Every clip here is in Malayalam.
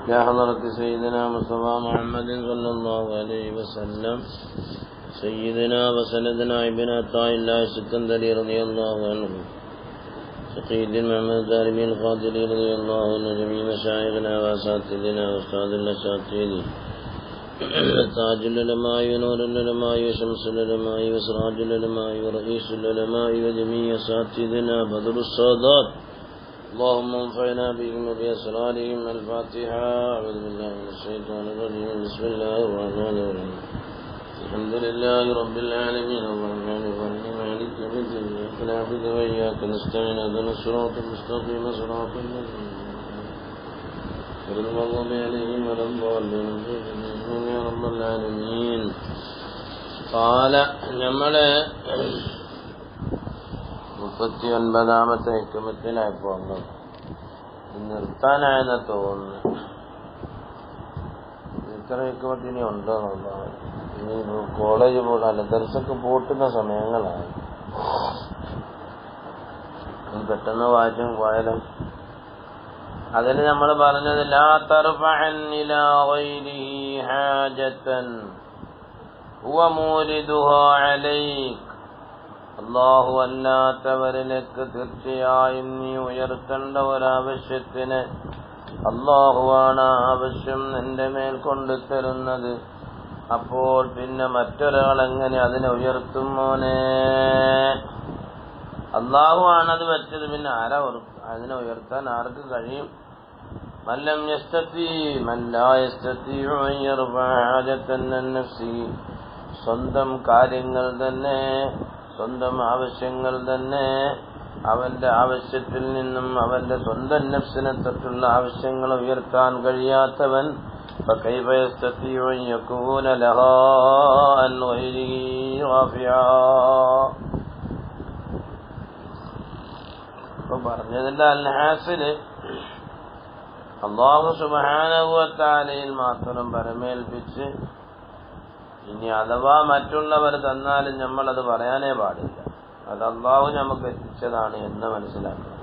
يا حضرة سيدنا مصطفى محمد صلى الله عليه وسلم سيدنا وسندنا ابن عطاء الله السكندري رضي الله عنه سقيد محمد الدارمي القادري رضي الله عنه جميع مشايخنا واساتذتنا واستاذ الاساتذة تاج العلماء ونور العلماء وشمس العلماء وسراج العلماء ورئيس العلماء وجميع اساتذتنا بدر السادات اللهم انفعنا بهم وبأسرارهم. الفاتحة. أعوذ بالله من الشيطان الرجيم. بسم الله الرحمن الرحيم. الحمد لله رب العالمين الرحمن الرحيم مالك يوم الدين إياك نعبد وإياك نستعين اهدنا الصراط المستقيم صراط الذين غير المغضوب عليهم ولا الضالين يا رب العالمين. قال നമ്മളെ 39ാമത്തെ ഹിക്മത്തിലായി പോകുന്നത് നിർത്താനായെന്ന് തോന്നുന്നു. ഇത്ര ഹിക്മത്തിനി ഉണ്ടോ എന്നുള്ളതാണ്. ഇനി കോളേജ് പോകാല്ല ദർശക്ക് പൂട്ടുന്ന സമയങ്ങളായി. പെട്ടെന്ന് വായിച്ചും പോയാലും അതിന് നമ്മൾ പറഞ്ഞത് ലാ തർഫഅൻ ഇലാ ഗൈരിഹി ഹാജതൻ ഹുവ മൂരിദുഹാ അലൈക്. അല്ലാഹു അല്ലാത്തവരിലേക്ക് തീർച്ചയായും നീ ഉയർത്തേണ്ട ഒരാവശ്യത്തിന് അല്ലാഹുവാണ് ആവശ്യം നിന്റെ മേൽ കൊണ്ടുതരുന്നത്. അപ്പോൾ പിന്നെ മറ്റൊരാൾ എങ്ങനെ അതിനെ ഉയർത്തും മോനെ? അല്ലാഹു ആണത് വെച്ചത്, പിന്നെ ആരാ അതിനെ ഉയർത്താൻ ആർക്ക് കഴിയും? മല്ലം യസ്തതി മൻ ലാ യസ്തതിഉ അൻ യർഫഅ ഹാജതൻ അൻ നഫ്സി. സ്വന്തം കാര്യങ്ങൾ തന്നെ, സ്വന്തം ആവശ്യങ്ങൾ തന്നെ, അവന്റെ ആവശ്യത്തിൽ നിന്നും അവന്റെ സ്വന്തം നഫ്സിനെ തൊട്ടുള്ള ആവശ്യങ്ങൾ ഉയർത്താൻ കഴിയാത്തവൻ فكيف يستطيع أن يكون لها عن غيره رافعا. പറഞ്ഞതിന്റെ അൽഹാസില് അല്ലാഹു സുബ്ഹാനഹു വ തആലയിൽ മാത്രം പരമേൽപ്പിച്ച് ഇനി അഥവാ മറ്റുള്ളവർ തന്നാലും നമ്മളത് പറയാനേ പാടില്ല. അത് അല്ലാഹു നമുക്ക് എത്തിച്ചതാണ് എന്ന് മനസ്സിലാക്കണം.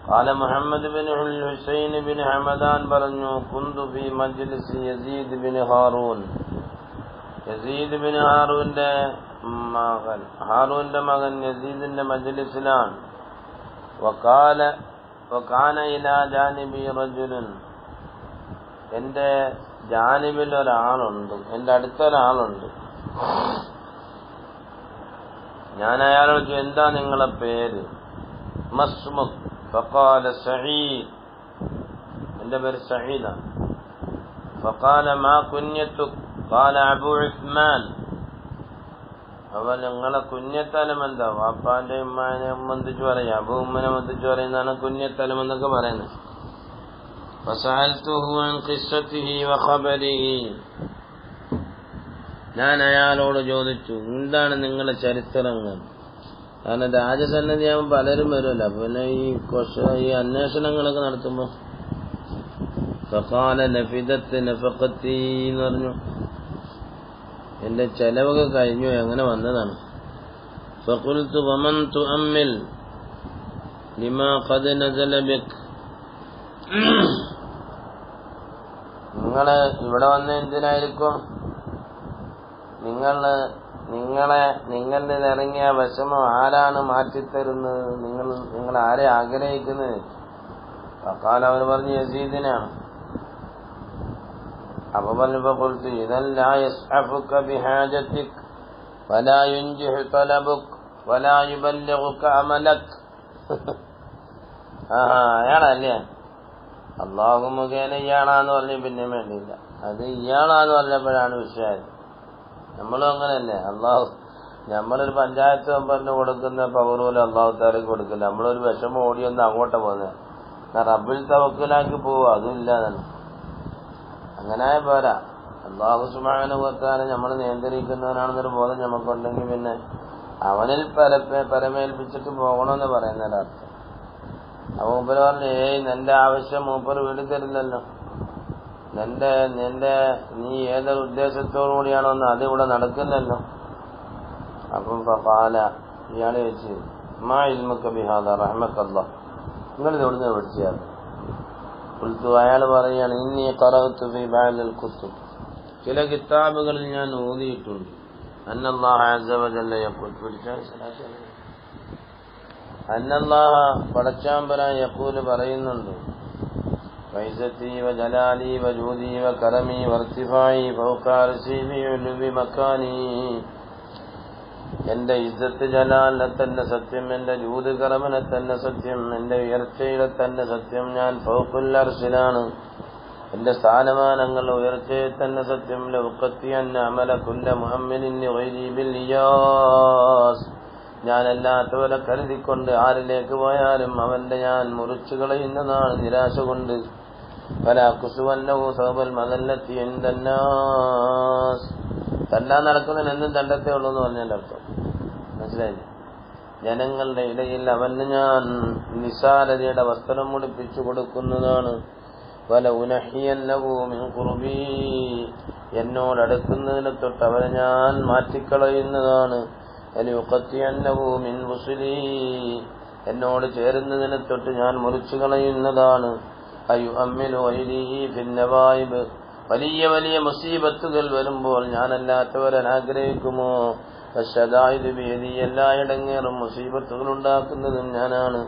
قال محمد بن الحسين بن حمدان പറഞ്ഞു كنت في مجلس يزيد بن هارون. യസീദ് ബിൻ ഹാറൂന്റെ മകൻ യസീദിന്റെ മജ്ലിസിലാണ്. وكان إلى جانبي رجل. എന്റെ ജാനിബിൽ ഒരാളുണ്ട്, എന്റെ അടുത്തൊരാളുണ്ട്. ഞാൻ അയാളോട് ചോദിച്ചു, എന്താ നിങ്ങളെ പേര്? മസ്മുക്. فقال سعيد. എന്റെ പേര് സഈദാണ്. فقال ما كنيتك؟ قال أبو عثمان. അവൻ നിങ്ങളെ കുഞ്ഞത്തലം എന്താ? വാപ്പാന്റെ ഉമ്മാനെ സംബന്ധിച്ച് പറയാം, അബു ഉമ്മനെ സംബന്ധിച്ച് പറയുന്നതാണ് കുഞ്ഞത്തലം എന്നൊക്കെ പറയുന്നത്. فسألته عن قصته وخبره. ഞാൻ അയാളോട് ചോദിച്ചു, എന്താണ് നിങ്ങളുടെ ചരിത്രങ്ങൾ? കാരണം രാജസന്നദ്ധിയാകുമ്പോൾ പലരും വരുമല്ലോ, പിന്നെ ഈ അന്വേഷണങ്ങളൊക്കെ നടത്തുമ്പോ ഫഖാല നഫിദത്ത് നഫഖത്തി എന്ന് പറഞ്ഞു, എന്റെ ചെലവൊക്കെ കഴിഞ്ഞു, അങ്ങനെ വന്നതാണ്. ഫഖുൽതു വമൻ തുഅമ്മിൽ ലിമാ ഖദ് നസല ബിക്. നിങ്ങള് ഇവിടെ വന്ന എന്തിനായിരിക്കും? നിങ്ങളുടെ ഇറങ്ങിയ വിഷമം ആരാണ് മാറ്റിത്തരുന്നത്? നിങ്ങൾ ആരെ ആഗ്രഹിക്കുന്നത്? ഫഖാല, അവർ പറഞ്ഞു യസീദിനാണ്. അപ്പൊ പറഞ്ഞപ്പോ കൊടുത്തു, ഇതല്ല യസ്അഫുക ബിഹാജതിക് വലാ യുൻജിഹു തലബുക് വലാ യുബല്ലിഗുക അമലക്. അയാളല്ലേ അല്ലാഹു മുഖേന ഇയാളാന്ന് പറഞ്ഞു, പിന്നെ വേണ്ടിയില്ല. അത് ഇയാളാന്ന് പറഞ്ഞപ്പോഴാണ് വിഷയം. നമ്മളും അങ്ങനെയല്ലേ, അള്ളാഹു നമ്മളൊരു പഞ്ചായത്ത് മെമ്പറിന് കൊടുക്കുന്ന പവർ പോലെ അള്ളാഹു താലേക്ക് കൊടുക്കില്ല. നമ്മളൊരു വിഷമം ഓടിയൊന്ന് അങ്ങോട്ട് പോകുന്നത്, റബ്ബിൽ തവക്കലാക്കി പോവുക, അതും ഇല്ല തന്നെ. അങ്ങനെ പോരാ. അള്ളാഹു സുബ്ഹാനഹു വ തആല നമ്മൾ നിയന്ത്രിക്കുന്നവനാണെന്നൊരു ബോധം നമുക്കുണ്ടെങ്കിൽ പിന്നെ അവനിൽ പരമേൽപ്പിച്ചിട്ട് പോകണമെന്ന് പറയുന്നൊരർത്ഥം. അപ്പൊ മൂപ്പര് പറഞ്ഞു, നിന്റെ ആവശ്യം മൂപ്പര് വീട്ടിൽ തരില്ലല്ലോ, നീ ഏതൊരു ഉദ്ദേശത്തോടു കൂടിയാണോന്ന് അത് ഇവിടെ നടക്കില്ലല്ലോ. അപ്പം ഫഖാല, ഇയാളെ വെച്ച് മാ ഇൽമുക ബിഹാദാ റഹ്മക്കല്ലാഹ്, നിങ്ങളിത് എവിടുന്ന് പഠിച്ചാൽ? ഖുൽതു അയാൾ പറയാണ് ഇന്നി ഖറഅതു ഫീ ബഅദിൽ കുതുബ് ചില കിതാബുകളിൽ ഞാൻ ഓതിയിട്ടുണ്ട് അന്നല്ലാഹു അസ്സ വജല്ല യഖൂൽ അന്നല്ലാഹ പടച്ചാമ്പരാൻ യഖൂൽ പറയുന്നുണ്ട് ഫൈസത്തി വജലാലി വജൂദി വകറമി വർത്തിഫായി ഫൗക അർശി ബിഉലുവി മക്കാനി എന്റെ ഇസ്സത്ത് ജലാലിനെ തന്നെ സത്യം, എന്റെ ജൂദ് കറമിനെ തന്നെ സത്യം, എന്റെ ഉയർച്ചയിലെ തന്നെ സത്യം, ഞാൻ ഫൗഖുൽ അർശിലാണ്, എന്റെ സ്ഥാനമാനങ്ങൾ ഉയർച്ചയെ തന്നെ സത്യം. ലൗഖത്തിയന്ന അമല കുല്ല മുഹമ്മിനിൻ ഗൈരി ബിൽ ഇയാസ് ഞാനല്ലാത്തവരെ കരുതിക്കൊണ്ട് ആരിലേക്ക് പോയാലും അവന്റെ ഞാൻ മുറിച്ചു കളയുന്നതാണ് നിരാശ കൊണ്ട്. ഫലാ കുസുവന്നഹു സൗബൽ മദല്ലത്തി ഇൻദന്നാസ് തല്ലാൻ നടക്കുന്നതിന് എന്തും തണ്ടത്തേ ഉള്ളൂ എന്ന് പറഞ്ഞതിന്റെ അർത്ഥം മനസ്സിലായില്ലേ? ജനങ്ങളുടെ ഇടയിൽ അവന് ഞാൻ നിസാരതയുടെ വസ്ത്രം മുടിപ്പിച്ചു കൊടുക്കുന്നതാണ്. വല ഉനഹിയന്നഹു മിൻ ഖുർബി എന്നോടടുക്കുന്നതിനെ തൊട്ട് അവരെ ഞാൻ മാറ്റിക്കളയുന്നതാണ്. അലിയുഖത്തിയന്നഹു മിൻ റുസുലി എന്നോട് ചേരുന്നതിനെ തൊട്ട് ഞാൻ മുറിച്ചു കളയുന്നതാണ്. അയുഅമ്മിലു ഗൈരിഹി ഫിന്നവായിബ് വലിയ വലിയ മുസീബത്തുകൾ വരുമ്പോൾ ഞാനല്ലാത്തവരെ ആഗ്രഹിക്കുമോ? വശദായിദ് ബിയദി എല്ലായിടങ്ങേറും മുസീബത്തുകൾ ഉണ്ടാക്കുന്നതും ഞാനാണ്.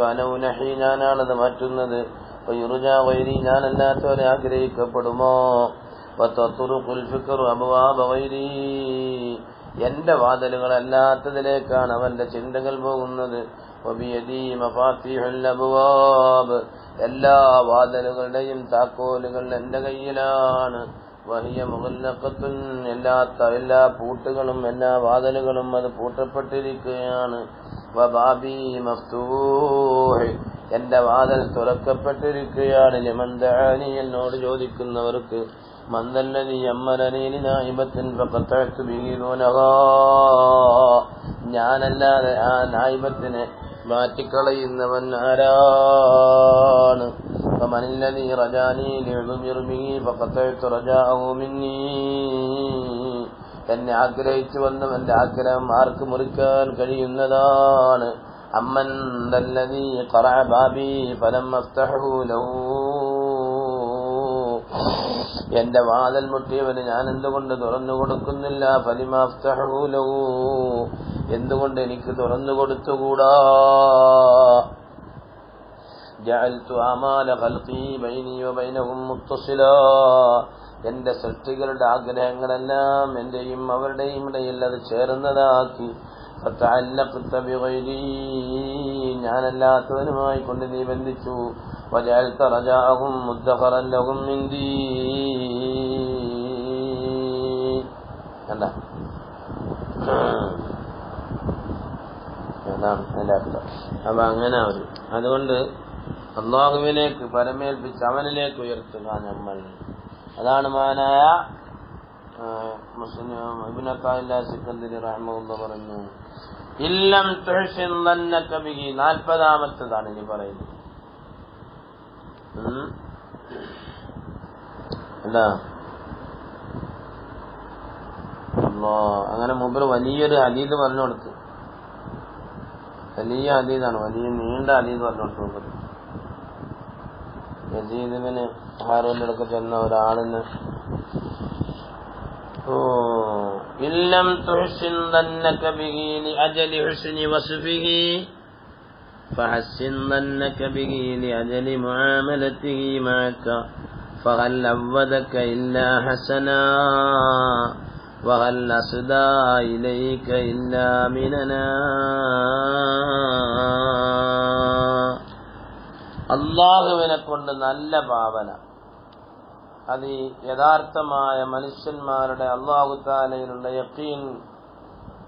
വനൗനഹി ഞാനാണത് മാറ്റുന്നത്. വയുർജാ ഗൈരി ഞാനല്ലാത്തവരെ ആഗ്രഹിക്കപ്പെടുമോ? വതതുറുഖുൽ ഫിക്റു അബ്വാബ ഗൈരി എന്റെ വാതിലുകളല്ലാത്തതിലേക്കാണ് അവന്റെ ചിന്തകൾ പോകുന്നത്. വബിയദി മഫാത്തിഹുൽ അബ്വാബ് എല്ലാ വാതിലുകളുടെയും താക്കോലുകൾ എന്റെ കയ്യിലാണ്. വഹിയ മുഗല്ലഖത്തുൻ എല്ലാ പൂട്ടുകളും എല്ലാ വാതിലുകളും അത് പൂട്ടപ്പെട്ടിരിക്കുകയാണ്. വബാബി മഫ്തൂഹ് എന്റെ വാതിൽ തുറക്കപ്പെട്ടിരിക്കുകയാണ്. ലിമൻ ദഅനി എന്നോട് ചോദിക്കുന്നവർക്ക്. മന്ദല്ലദി യമ്മലനി നായിബത്തിൻ ഫഖതഅതു ബിഹി ദൂനഹാ ഞാനല്ലാതെ ആ നായിബത്തിനെ മാറ്റിക്കളയുന്നവൻ ആരാണ്? ഫമനില്ലദി റജാനി ലിഉദ്മിർബിഹി ഫഖതഅതു റജാഅഹു മിന്നി എന്നെ ആഗ്രഹിച്ചു വന്നവന്റെ ആഗ്രഹം ആർക്ക് മുറിക്കാൻ കഴിയുന്നതാണ്? അമ്മൻ ദല്ലദി ഖറഅ ബാബി ഫലം അഫ്തഹു ലഹു എന്റെ വാതിൽ മുട്ടിയവന് ഞാൻ എന്തുകൊണ്ട് തുറന്നു കൊടുക്കുന്നില്ല? ഫലിമ അഫ്തഹു ലഹു എന്തുകൊണ്ട് എനിക്ക് തുറന്നു കൊടുത്തുകൂടാ? ജഅൽതു അമാല ഖൽഖി ബൈനി വബൈനഹും മുത്തസിലാ എന്റെ സൃഷ്ടികളുടെ ആഗ്രഹങ്ങളെല്ലാം എന്റെയും അവരുടെയും ഇടയിൽ അത് ചേർന്നതാക്കി. ഫതഅല്ലഖത ബിഗൈരി ഞാനല്ലാത്തവനുമായി കൊണ്ട് നീ ബന്ധിച്ചു. വജഅൽത റജാഅഹും മുദ്ദഖറൻ ലഹും മിൻദി അതാണ് അതിന്റെ അർത്ഥം. അപ്പൊ അങ്ങനെ അവര് അതുകൊണ്ട് അള്ളാഹുവിലേക്ക് പരമേൽപ്പിച്ച് അവനിലേക്ക് ഉയർത്തുക നമ്മൾ. അതാണ് മഹാനായ ഇബ്നു അത്താഇല്ലാ സിക്കന്ദരി റഹിമഹുല്ലാഹ് പറഞ്ഞു ഇല്ലം തുഹ്സിൻ ദന്നക ബിഹി 40-ാമത്തേതാണ് ഇനി പറയുന്നത്. എന്താ അങ്ങനെ മുമ്പ് വലിയൊരു ഹദീദ് പറഞ്ഞു കൊടുത്തു. വലിയ ഹദീദാണ്, വലിയ നീണ്ട ഹദീദ് പറഞ്ഞു കൊടുത്തു. യസീദ് ഇബ്നു ഹാറൂന്റെ അടുക്ക ചെന്ന ഒരാളിന് ഇല്ലം തുഹ്സിൻ ദന്നക ബിഹി ലിഅജലി ഹുസ്നി വസ്ഫിഹി ഫഹസ്സിൻ ദന്നക ബിഹി ലിഅജലി മുആമലതിഹി മഅക ഫഹൽ അവദക ഇല്ലാ ഹസനാ വഹൽ അസ്ദാ ഇലൈക ഇല്ലാ മിനനാ അള്ളാഹുവിനെ കൊണ്ട് നല്ല ഭാവന അത് യഥാർത്ഥമായ മനുഷ്യന്മാരുടെ അള്ളാഹു തആലയിലുള്ള യഖീൻ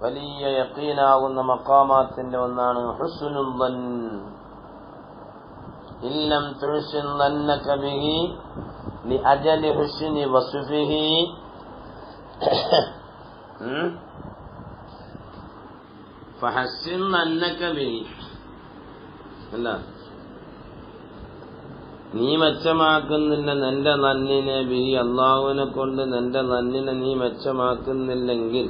വലിയ യഖീനാകുന്ന മഖാമാത്തിന്റെ ഒന്നാണ് ഹുസ്നുൽ ദൻ. ഇല്ലം തുഹ്സിൻ ദന്നക ബിഹി ലിഅജലി ഹുസ്നി വസ്ഫിഹി ഫഹസ്സിൻ ദന്നക ബിഹി അല്ല നീ മെച്ചമാക്കുന്നില്ല നിന്റെ നന്ദിനെ ബിഹി അള്ളാഹുവിനെ കൊണ്ട് നിന്റെ നന്ദിനെ നീ മെച്ചമാക്കുന്നില്ലെങ്കിൽ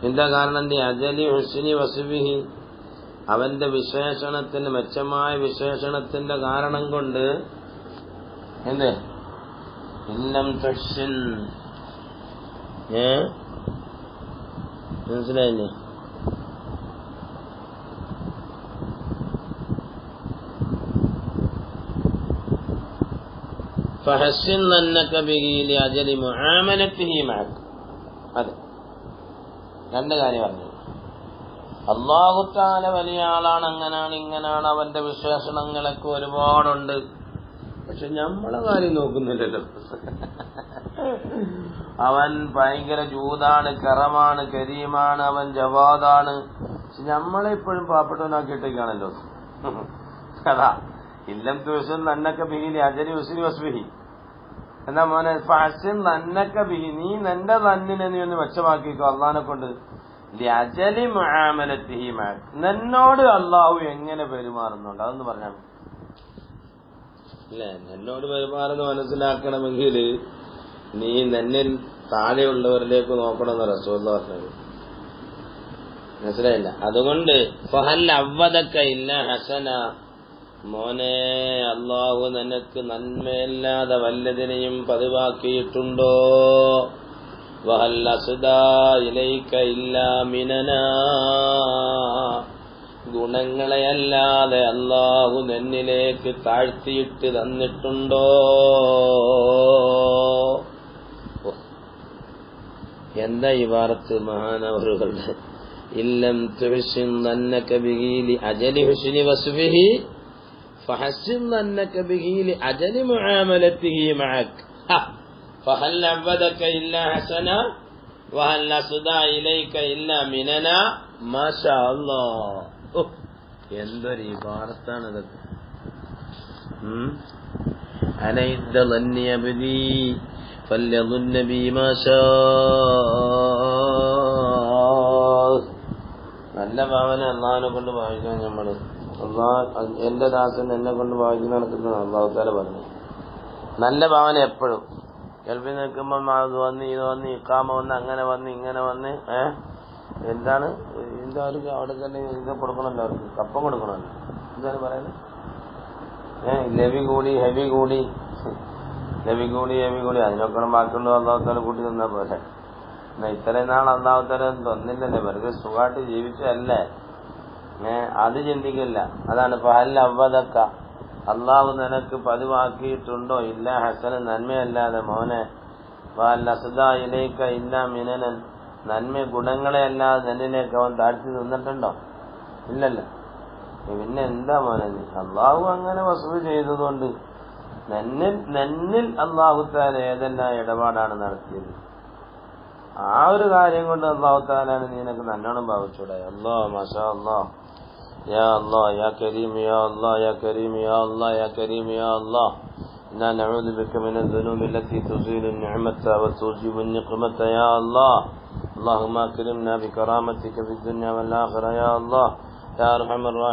എന്താ കാരണം? അജലി ഹുസ്നി വസ്ഫിഹി അവന്റെ വിശേഷണത്തിന് മെച്ചമായ വിശേഷണത്തിന്റെ കാരണം കൊണ്ട് എന്ത് ഇല്ലം തഹ്സിൻ മനസ്സിലായില്ലേ? ഫഹസ്സിൻ അന്നക ബിഹി ലിഅജലി മുആമലതിഹി മഅക. അതെ, രണ്ട് കാര്യം പറഞ്ഞു. അല്ലാഹു തആല വലിയ ആളാണ്, അങ്ങനാണ് ഇങ്ങനാണ്, അവന്റെ വിശേഷണങ്ങളൊക്കെ ഒരുപാടുണ്ട്. പക്ഷെ നമ്മളെ കാര്യം നോക്കുന്നില്ലല്ലോ. അവൻ ഭയങ്കര ജൂതാണ്, കറമാണ്, കരീമാണ്, അവൻ ജവാദാണ്. പക്ഷെ നമ്മളെ ഇപ്പോഴും പാവപ്പെട്ടവനാക്കിയിട്ടേക്കാണല്ലോ. അതാ ഇല്ലം തുഹ്സിൻ അന്നക ബിഹി ലിഅജലി ഹുസ്നി വസ്ഫിഹി. എന്നാ മോനെ ഫഹ്സിൻ അന്നക ബിഹി, നീ നിന്റെ തന്നിനെ നീ ഒന്ന് മെച്ചമാക്കിക്കോ അള്ളാഹിനെ കൊണ്ട്. ലിഅജലി മുആമലതിഹി മഅക, നിന്നോട് അള്ളാഹു എങ്ങനെ പെരുമാറുന്നുണ്ട് അതൊന്ന് പറഞ്ഞാൽ അല്ലേ? നിന്നോട് പെരുമാറുന്ന മനസ്സിലാക്കണമെങ്കിൽ നീ നിന്നിൽ താഴെയുള്ളവരിലേക്ക് നോക്കണമെന്ന് റസൂലുള്ളാഹി പറഞ്ഞത്. മനസ്സിലായില്ല? അതുകൊണ്ട് ഫഹൽ അവദക ഇല്ല ഹസന, മോനെ അള്ളാഹു നിനക്ക് നന്മയല്ലാതെ വല്ലതിനെയും പതിവാക്കിയിട്ടുണ്ടോ? വഹൽ അസ്ദാ ഇലൈക ഇല്ലാ മിനനാ, ഗുണങ്ങളെയല്ലാതെ അള്ളാഹു നിന്നിലേക്ക് താഴ്ത്തിയിട്ട് തന്നിട്ടുണ്ടോ? എന്താ ഈ വാർത്ത മഹാനവറുകളുടെ? ഇല്ലം തുഹ്സിൻ അന്നക ബിഹി ലിഅജലി ഹുസ്നി വസ്ഫിഹി ഫഹസ്സിൻ അന്നക ബിഹി ലിഅജലി മുആമലതിഹി മഅക. ഫഹൽ അവദക ഇല്ലാ ഹസന വഹൽ അസ്ദാ ഇലൈക ഇല്ലാ മിനനാ. മാഷാ അല്ലാഹ്, എന്തൊരു ഇബാറത്താണ് ഇതൊക്കെ. അലൈദ ളന്നി അബ്ദി ഫല്യظن ബി മാഷാ. നല്ല ഭാവന അള്ളാഹിനെ കൊണ്ട് ഭാവിക്കാൻ നമ്മള്. എന്റെ ദാസൻ എന്നെ കൊണ്ട് ഭാവിക്കുന്ന നടക്കുന്ന അള്ളാഹു തആല പറഞ്ഞു. നല്ല ഭാവന എപ്പോഴും. ഗൾഫിൽ നിൽക്കുമ്പോൾ അത് വന്ന് ഇത് വന്ന് ഇഖാമ വന്ന് അങ്ങനെ വന്ന് ഇങ്ങനെ വന്ന് എന്താണ് എന്തായാലും അവിടെ തന്നെ ഇത് കൊടുക്കണമല്ലോ, അവർക്ക് കപ്പം കൊടുക്കണമല്ലോ. എന്താണ് പറയുന്നത്? ലവി കൂടി ഹെവി കൂടി ലവി കൂടി ഹെവി കൂടി അതിനൊക്കെ ബാക്കിയുള്ള അള്ളാഹു തആല കൂട്ടി തന്നാ പോലെ. എന്നാ ഇത്രയും നാൾ അള്ളാഹു തആല തന്നില്ലല്ലേ, വെറുതെ സുഖമായിട്ട് ജീവിച്ചല്ലേ. അത് ചിന്തിക്കില്ല. അതാണ് ഫഹൽ അവദക, അള്ളാഹു നിനക്ക് പതിവാക്കിയിട്ടുണ്ടോ ഇല്ല ഹസന, നന്മയല്ലാതെ മോനെ. വഹൽ അസ്ദാ ഇലൈക ഇല്ലാ മിനനൻ, നന്മ ഗുണങ്ങളെ അല്ലാതെ നിന്നിലേക്ക് അവൻ താഴ്ത്തി നിന്നിട്ടുണ്ടോ? ഇല്ലല്ലോ. പിന്നെ എന്താ മോനെ? അള്ളാഹു അങ്ങനെ വസ്ഫ് ചെയ്തതുകൊണ്ട് നന്നിൽ അള്ളാഹു തആല ഏതെല്ലാം ഇടപാടാണ് നടത്തിയത്, ആ ഒരു കാര്യം കൊണ്ട് അള്ളാഹു തആലാണ് നിനക്ക് നല്ലോണം ഭാവിച്ചൂടെ? അല്ലാഹ് മാഷാ അല്ലാഹ്, യാ അല്ലാഹ് യാ കരീം, യാ അല്ലാഹ് യാ കരീം, യാ അല്ലാഹ് യാ കരീം, യാ അല്ലാഹ് ഇന്നാ നഊദു ബിക മിനൽ ദുനൂബി അല്ലത്തി തുസീലു നിഅമത വതുജിബു നിഖമത. യാ അല്ലാഹ് اللهم اكرمنا بكرامتك في الدنيا والآخرة يا الله يا أرحم الراحمين.